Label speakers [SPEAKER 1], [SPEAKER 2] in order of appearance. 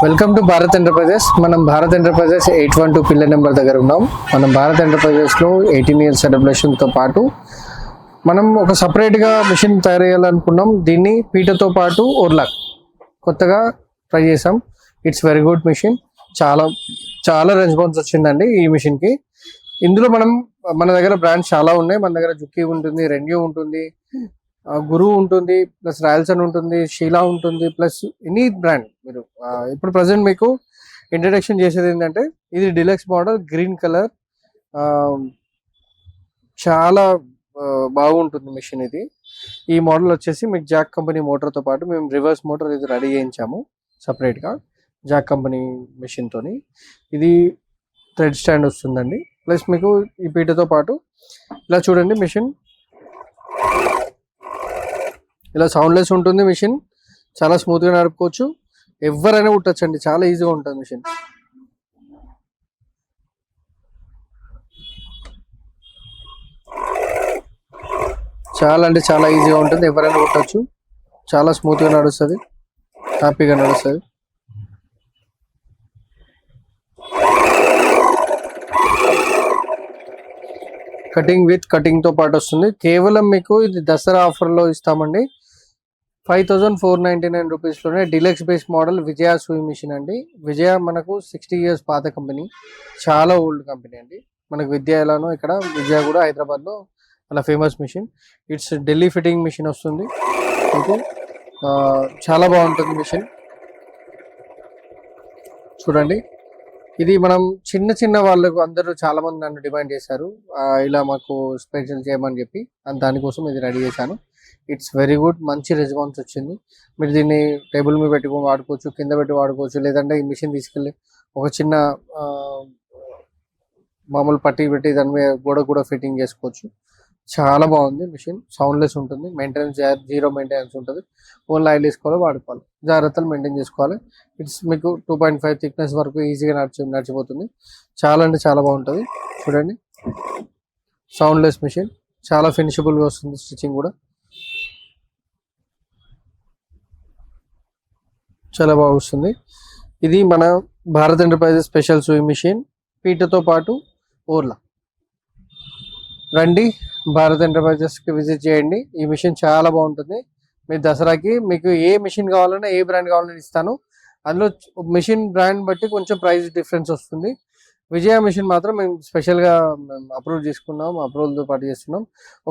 [SPEAKER 1] Welcome to Bharat enterprises. మనం Bharat enterprises 812 pillar number దగ్గర ఉన్నాం. మనం భారత్ ఎంటర్ప్రైజెస్లో 18 ఇయర్స్ సెలబ్రేషన్తో పాటు మనం ఒక సపరేట్గా మిషన్ తయారు చేయాలనుకున్నాం. దీన్ని పీటతో పాటు ఓర్లాక్ కొత్తగా ట్రై చేసాం. It's very good machine. చాలా చాలా రెస్పాన్స్ వచ్చిందండి ఈ మిషన్కి. ఇందులో మన దగ్గర బ్రాండ్స్ చాలా ఉన్నాయి. మన దగ్గర జుక్కీ ఉంటుంది, రెన్యూ ఉంటుంది, గురువు ఉంటుంది, ప్లస్ రాయల్సన్ ఉంటుంది, షీలా ఉంటుంది, ప్లస్ ఎనీ బ్రాండ్. మీరు ఇప్పుడు ప్రజెంట్ మీకు ఇంట్రడక్షన్ చేసేది ఏంటంటే ఇది డిలక్స్ మోడల్, గ్రీన్ కలర్, చాలా బాగుంటుంది మిషన్ ఇది. ఈ మోడల్ వచ్చేసి మీకు జాక్ కంపెనీ మోటార్తో పాటు మేము రివర్స్ మోటార్ ఇది రెడీ చేయించాము సపరేట్గా జాక్ కంపెనీ మిషన్ తోని. ఇది థ్రెడ్ స్టాండ్ వస్తుందండి. ప్లస్ మీకు ఈ పీటతో పాటు ఇలా చూడండి మిషన్ ఇలా సౌండ్లెస్ ఉంటుంది. మిషన్ చాలా స్మూత్గా నడుపుకోవచ్చు. ఎవరైనా కుట్టచ్చు అండి, చాలా ఈజీగా ఉంటుంది మిషన్. చాలా అంటే చాలా ఈజీగా ఉంటుంది, ఎవరైనా కుట్టచ్చు. చాలా స్మూత్గా నడుస్తుంది, హ్యాపీగా నడుస్తుంది. కటింగ్తో పాటు వస్తుంది. కేవలం మీకు ఇది దసరా ఆఫర్లో ఇస్తామండి. 5499 రూపీస్లోనే డిలక్స్ బేస్ మోడల్ విజయ సూయి మిషన్ అండి. విజయ మనకు 60 ఇయర్స్ పాత కంపెనీ, చాలా ఓల్డ్ కంపెనీ అండి. మనకు విద్య ఎలానో ఇక్కడ విజయ కూడా హైదరాబాద్లో అలా famous machine. It's Delhi fitting machine వస్తుంది మీకు. చాలా బాగుంటుంది మిషన్. చూడండి, ఇది మనం చిన్న వాళ్ళకు అందరూ చాలా మంది నన్ను డిమాండ్ చేశారు ఇలా మాకు స్పెషల్ చేయమని చెప్పి, దానికోసం ఇది రెడీ చేశాను. ఇట్స్ వెరీ గుడ్, మంచి రెస్పాన్స్ వచ్చింది. మీరు దీన్ని టేబుల్ మీద పెట్టుకొని వాడుకోవచ్చు, కింద పెట్టి వాడుకోవచ్చు, లేదంటే ఈ మిషన్ తీసుకెళ్ళి ఒక చిన్న మామూలు పట్టీ పెట్టి దాని మీద గోడ కూడా ఫిట్టింగ్ చేసుకోవచ్చు. చాలా బాగుంది మిషన్. సౌండ్లెస్ ఉంటుంది, మెయింటెనెన్స్ 0 మెయింటెనెన్స్ ఉంటుంది. ఓన్లీ ఆయిల్ వేసుకోవాలి, వాడుకోవాలి, జాగ్రత్తలు మెయింటైన్ చేసుకోవాలి. ఇట్స్ మీకు 2.5 థిక్నెస్ వరకు ఈజీగా నడిచిపోతుంది. చాలా అంటే చాలా బాగుంటుంది. చూడండి, సౌండ్లెస్ మిషన్, చాలా ఫినిషబుల్గా వస్తుంది. స్టిచ్చింగ్ కూడా చాలా బాగా వస్తుంది. ఇది మన Bharat enterprises special sewing machine, పీటతో పాటు ఓర్లా. రండి, భారత్ ఎంటర్ప్రైజెస్కి విజిట్ చేయండి. ఈ మిషన్ చాలా బాగుంటుంది. మీ దసరాకి మీకు ఏ మిషన్ కావాలన్నా, ఏ బ్రాండ్ కావాలన్నా ఇస్తాను. అందులో మిషన్ బ్రాండ్ బట్టి కొంచెం ప్రైస్ డిఫరెన్స్ వస్తుంది. విజయ మిషన్ మాత్రం మేము స్పెషల్గా అప్రూవల్తో పాటు చేస్తున్నాం.